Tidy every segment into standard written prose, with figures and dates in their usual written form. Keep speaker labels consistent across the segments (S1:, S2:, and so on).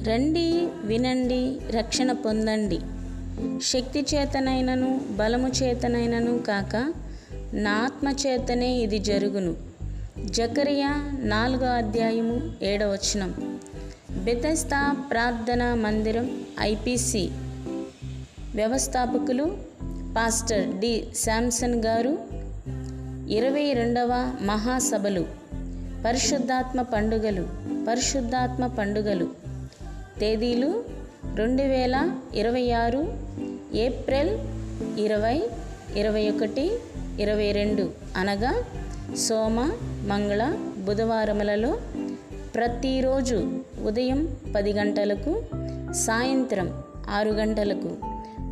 S1: రండి, వినండి, రక్షణ పొందండి. శక్తి చేతనైనను బలము చేతనైనను కాక నా ఆత్మ చేతనే ఇది జరుగును. జకరియా 4:7 బెతెస్దా ప్రార్థనా మందిరం ఐపీసీ వ్యవస్థాపకులు పాస్టర్ డి శాంసన్ గారు. 22వ మహాసభలు పరిశుద్ధాత్మ పండుగలు తేదీలు 2026 ఏప్రిల్ 20, 21, 22 అనగా సోమ, మంగళ, బుధవారములలో ప్రతిరోజు ఉదయం 10 గంటలకు, సాయంత్రం 6 గంటలకు.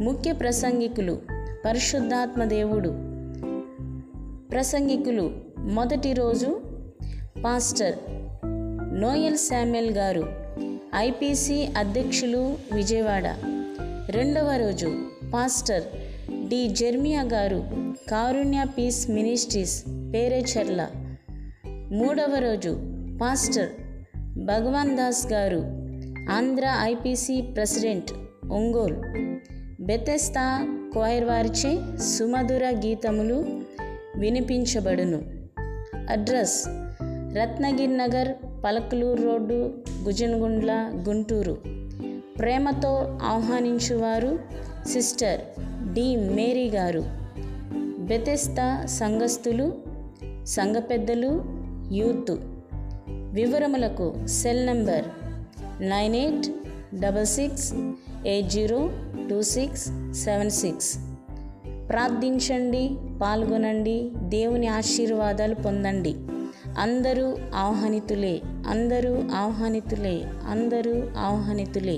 S1: ముఖ్య ప్రసంగికులు పరిశుద్ధాత్మ దేవుడు. ప్రసంగికులు మొదటి రోజు పాస్టర్ నోయల్ శామ్యుల్ గారు, ఐపీసీ అధ్యక్షులు, విజయవాడ. రెండవ రోజు పాస్టర్ డి జెర్మియా గారు, కారుణ్య పీస్ మినిస్ట్రీస్, పేరేచర్ల. మూడవ రోజు pastor Bhagavan Das garu, Andhra IPC president, Ongole. Bethesda choir వారిచే సుమధుర గీతములు వినిపించబడును. Address: Ratnagiri Nagar, Palakaluru road, Gujanagundla, Guntur. ప్రేమతో ఆహ్వానించువారు sister D Mary garu. Bethesda సంఘస్థులు, సంఘ పెద్దలు, యూత్. వివరములకు cell number 9866802676. ప్రార్థించండి, పాల్గొనండి, దేవుని ఆశీర్వాదాలు పొందండి. అందరూ ఆహ్వానితులే.